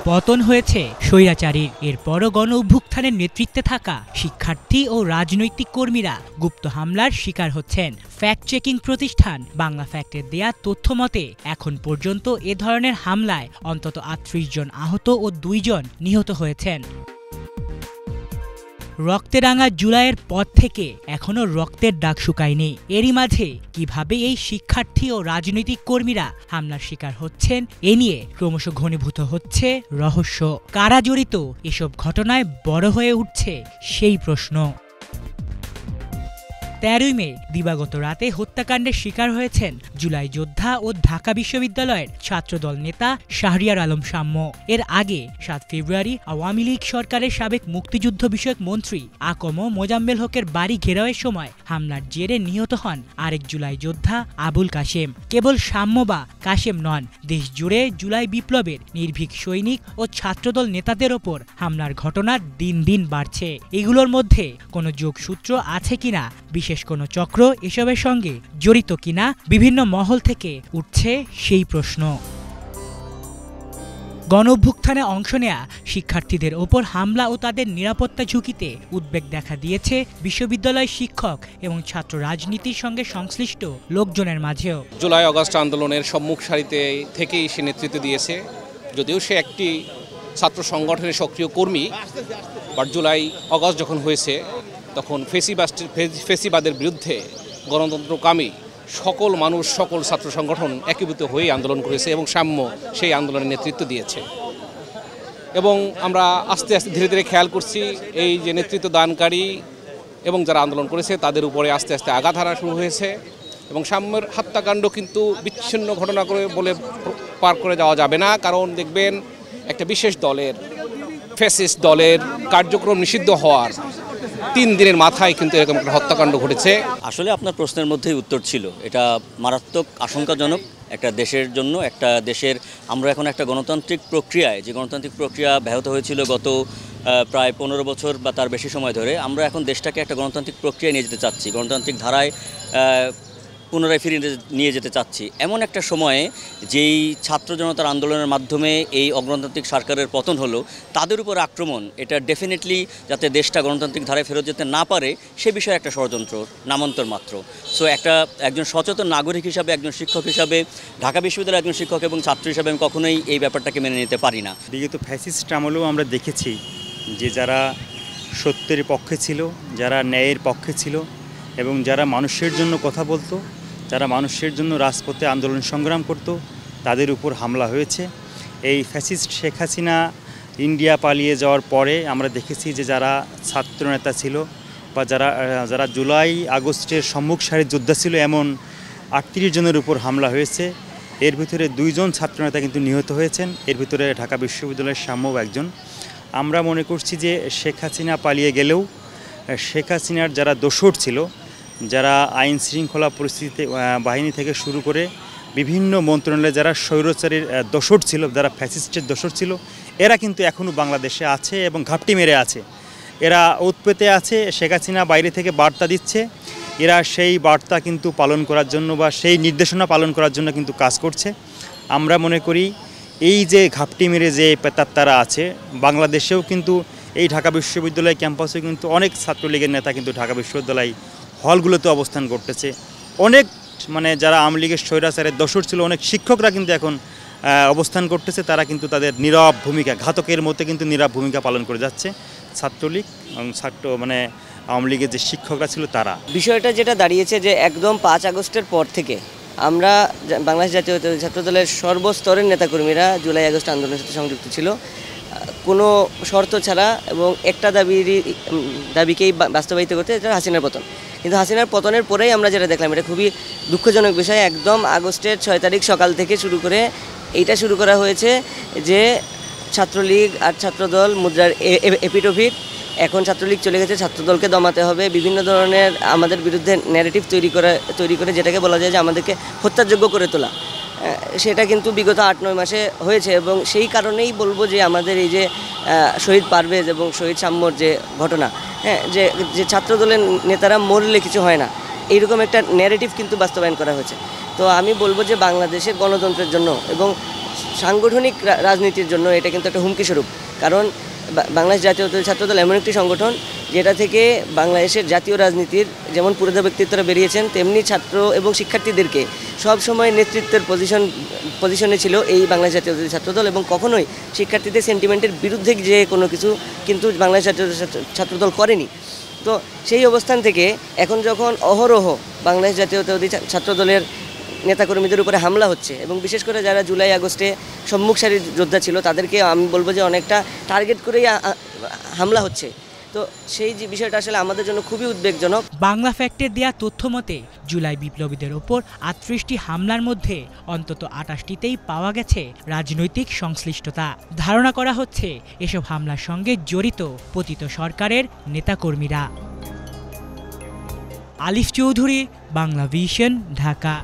পতন হয়েছে স্বৈরাচারীর। এরপরও গণ অভ্যুত্থানের নেতৃত্বে থাকা শিক্ষার্থী ও রাজনৈতিক কর্মীরা গুপ্ত হামলার শিকার হচ্ছেন। ফ্যাক্ট চেকিং প্রতিষ্ঠান বাংলা ফ্যাক্টের দেয়া তথ্য মতে এখন পর্যন্ত এ ধরনের হামলায় অন্তত ৩৮ জন আহত ও ২ জন নিহত হয়েছেন। রক্তে রাঙা জুলাইয়ের পর থেকে এখনো রক্তের দাগ শুকায়নি। এরই মাঝে কিভাবে এই শিক্ষার্থী ও রাজনৈতিক কর্মীরা হামলার শিকার হচ্ছেন এ নিয়ে ক্রমশ ঘনীভূত হচ্ছে রহস্য। কারা জড়িত এসব ঘটনায় বড় হয়ে উঠছে সেই প্রশ্ন। ১৩ মে দিবাগত রাতে হত্যাকাণ্ডের শিকার হয়েছেন জুলাই যোদ্ধা ও ঢাকা বিশ্ববিদ্যালয়ের ছাত্রদল নেতা শাহরিয়ার আলম সাম্য। এর আগে ৭ ফেব্রুয়ারি আওয়ামী লীগ সরকারের সাবেক মুক্তিযুদ্ধ বিষয়ক মন্ত্রী আকম মোজাম্মেল হকের বাড়ি ঘেরাওয়ের সময় হামলার জেরে নিহত হন আরেক জুলাই যোদ্ধা আবুল কাশেম। কেবল সাম্য বা কাশেম নন, দেশ জুড়ে জুলাই বিপ্লবের নির্ভীক সৈনিক ও ছাত্রদল নেতাদের ওপর হামলার ঘটনা দিন দিন বাড়ছে। এগুলোর মধ্যে কোনো যোগসূত্র আছে কিনা, বিশেষ কোনো চক্র এসবের সঙ্গে জড়িত কিনা, বিভিন্ন মহল থেকে উঠছে সেই প্রশ্ন। গণ অভ্যুত্থানে অংশ নেয়া শিক্ষার্থীদের ওপর হামলা ও তাদের নিরাপত্তা ঝুঁকিতে উদ্বেগ দেখা দিয়েছে বিশ্ববিদ্যালয় শিক্ষক এবং ছাত্র রাজনীতির সঙ্গে সংশ্লিষ্ট লোকজনের মাঝেও। জুলাই আগস্ট আন্দোলনের সম্মুখ সারিতে থেকেই সে নেতৃত্ব দিয়েছে, যদিও সে একটি ছাত্র সংগঠনের সক্রিয় কর্মী। বাট জুলাই আগস্ট যখন হয়েছে তখন ফেসিবাদের বিরুদ্ধে গণতন্ত্রকামী সকল মানুষ, সকল ছাত্র সংগঠন একীভূত হয়ে আন্দোলন করেছে এবং সাম্য সেই আন্দোলনের নেতৃত্ব দিয়েছে। এবং আমরা আস্তে আস্তে ধীরে ধীরে খেয়াল করছি এই যে নেতৃত্ব দানকারী এবং যারা আন্দোলন করেছে তাদের উপরে আস্তে আস্তে আঘাত হানা শুরু হয়েছে। এবং সাম্যের হত্যাকাণ্ড কিন্তু বিচ্ছিন্ন ঘটনা করে বলে পার করে যাওয়া যাবে না, কারণ দেখবেন একটা বিশেষ দলের, ফ্যাসিস্ট দলের কার্যক্রম নিষিদ্ধ হওয়ার ৩ দিনের মাথায় কিন্তু এরকম একটা হত্যাকাণ্ড ঘটেছে। আসলে আপনার প্রশ্নের মধ্যেই উত্তর ছিল। এটা মারাত্মক আশঙ্কাজনক একটা দেশের জন্য। একটা দেশের আমরা এখন একটা গণতান্ত্রিক প্রক্রিয়ায়, যে গণতান্ত্রিক প্রক্রিয়া ব্যাহত হয়েছিল গত প্রায় ১৫ বছর বা তার বেশি সময় ধরে, আমরা এখন দেশটাকে একটা গণতান্ত্রিক প্রক্রিয়ায় নিয়ে যেতে চাচ্ছি, গণতান্ত্রিক ধারায় পুনরায় ফিরিয়ে নিয়ে যেতে চাচ্ছি। এমন একটা সময়ে যেই ছাত্র জনতার আন্দোলনের মাধ্যমে এই অগণতান্ত্রিক সরকারের পতন হলো, তাদের উপর আক্রমণ, এটা ডেফিনেটলি যাতে দেশটা গণতান্ত্রিক ধারায় ফেরত যেতে না পারে সে বিষয়ে একটা ষড়যন্ত্র নামান্তর মাত্র। সো একজন সচেতন নাগরিক হিসাবে, একজন শিক্ষক হিসাবে, ঢাকা বিশ্ববিদ্যালয়ের একজন শিক্ষক এবং ছাত্র হিসাবে আমি কখনোই এই ব্যাপারটাকে মেনে নিতে পারি না। বিগত ফ্যাসিস্ট আমলেও আমরা দেখেছি যে যারা সত্যের পক্ষে ছিল, যারা ন্যায়ের পক্ষে ছিল এবং যারা মানুষের জন্য কথা বলতো, যারা মানুষের জন্য রাজপথে আন্দোলন সংগ্রাম করত, তাদের উপর হামলা হয়েছে। এই ফ্যাসিস্ট শেখ হাসিনা ইন্ডিয়া পালিয়ে যাওয়ার পরে আমরা দেখেছি যে যারা ছাত্রনেতা ছিল বা যারা জুলাই আগস্টের সম্মুখ সারির যোদ্ধা ছিল, এমন ৩৮ জনের উপর হামলা হয়েছে। এর ভিতরে 2 জন ছাত্রনেতা কিন্তু নিহত হয়েছেন, এর ভিতরে ঢাকা বিশ্ববিদ্যালয়ের সাম্যও একজন। আমরা মনে করছি যে শেখ হাসিনা পালিয়ে গেলেও শেখ হাসিনার যারা দোসর ছিল, যারা আইন শৃঙ্খলা পরিস্থিতিতে বাহিনী থেকে শুরু করে বিভিন্ন মন্ত্রণালয়ে যারা স্বৈরাচারীর দোসর ছিল, যারা ফ্যাসিস্টের দোসর ছিল, এরা কিন্তু এখনও বাংলাদেশে আছে এবং ঘাপটি মেরে আছে। এরা উৎপেতে আছে। শেখ হাসিনা বাইরে থেকে বার্তা দিচ্ছে, এরা সেই বার্তা কিন্তু পালন করার জন্য বা সেই নির্দেশনা পালন করার জন্য কিন্তু কাজ করছে। আমরা মনে করি এই যে ঘাপটি মেরে যে পেতাত্তারা আছে, বাংলাদেশেও কিন্তু এই ঢাকা বিশ্ববিদ্যালয় ক্যাম্পাসে কিন্তু অনেক ছাত্রলীগের নেতা কিন্তু ঢাকা বিশ্ববিদ্যালয় হলগুলোতে অবস্থান করতেছে। অনেক যারা আওয়ামী লীগের স্বৈরাচারের দোসর ছিল, অনেক শিক্ষকরা কিন্তু এখন অবস্থান করতেছে। তারা কিন্তু তাদের নীরব ভূমিকা, ঘাতকের মধ্যে কিন্তু নীরব ভূমিকা পালন করে যাচ্ছে ছাত্রলীগ এবং আওয়ামী লীগের যে শিক্ষকরা ছিল তারা। বিষয়টা যেটা দাঁড়িয়েছে যে একদম ৫ আগস্টের পর থেকে আমরা বাংলাদেশ জাতীয় ছাত্রদলের সর্বস্তরের নেতাকর্মীরা জুলাই আগস্ট আন্দোলনের সাথে সংযুক্ত ছিল, কোনো শর্ত ছাড়া, এবং একটা দাবিকেই বাস্তবায়িত করতে, এটা হাসিনার পতন। কিন্তু হাসিনার পতনের পরেই আমরা যেটা দেখলাম, এটা খুবই দুঃখজনক বিষয়। একদম আগস্টের ৬ তারিখ সকাল থেকে শুরু করে এইটা শুরু করা হয়েছে যে ছাত্রলীগ আর ছাত্রদল মুদ্রার এপিটোপিট। এখন ছাত্রলীগ চলে গেছে, ছাত্রদলকে দমাতে হবে, বিভিন্ন ধরনের আমাদের বিরুদ্ধে ন্যারেটিভ তৈরি করে যেটাকে বলা যায় যে আমাদেরকে হত্যাযোগ্য করে তোলা, সেটা কিন্তু বিগত ৮-৯ মাসে হয়েছে। এবং সেই কারণেই বলবো যে আমাদের এই যে শহীদ পারভেজ এবং শহীদ সাম্যর যে ঘটনা, যে ছাত্রদলের নেতারা মরলে কিছু হয় না, এইরকম একটা ন্যারেটিভ কিন্তু বাস্তবায়ন করা হয়েছে। তো আমি বলবো যে বাংলাদেশের গণতন্ত্রের জন্য এবং সাংগঠনিক রাজনীতির জন্য এটা কিন্তু একটা হুমকি স্বরূপ। কারণ বাংলাদেশ জাতীয়তাবাদী ছাত্রদল এমন একটি সংগঠন যেটা থেকে বাংলাদেশের জাতীয় রাজনীতির যেমন পুরোধা ব্যক্তিত্বরা বেরিয়েছেন, তেমনি ছাত্র এবং শিক্ষার্থীদেরকে সব সময় নেতৃত্বের পজিশনে ছিল এই বাংলাদেশ জাতীয়তাবাদী ছাত্রদল, এবং কখনোই শিক্ষার্থীদের সেন্টিমেন্টের বিরুদ্ধে যে কোনো কিছু কিন্তু বাংলাদেশ জাতীয়তাবাদী ছাত্রদল করেনি। তো সেই অবস্থান থেকে এখন যখন অহরহ বাংলাদেশ জাতীয়তাবাদী ছাত্রদলের নেতাকর্মীদের উপরে হামলা হচ্ছে, এবং বিশেষ করে যারা জুলাই আগস্টে সম্মুখ সারির যোদ্ধা ছিল তাদেরকে আমি বলবো যে অনেকটা টার্গেট করেই হামলা হচ্ছে, তো সেই যে বিষয়টা আসলে আমাদের জন্য খুবই উদ্বেগজনক। বাংলা ফ্যাক্টের দেয়া তথ্য মতে জুলাই বিপ্লবীদের ওপর 38টি হামলার মধ্যে অন্তত 28টিতেই পাওয়া গেছে রাজনৈতিক সংশ্লিষ্টতা। ধারণা করা হচ্ছে এসব হামলার সঙ্গে জড়িত পতিত সরকারের নেতাকর্মীরা। আলিফ চৌধুরী, বাংলা ভিশন, ঢাকা।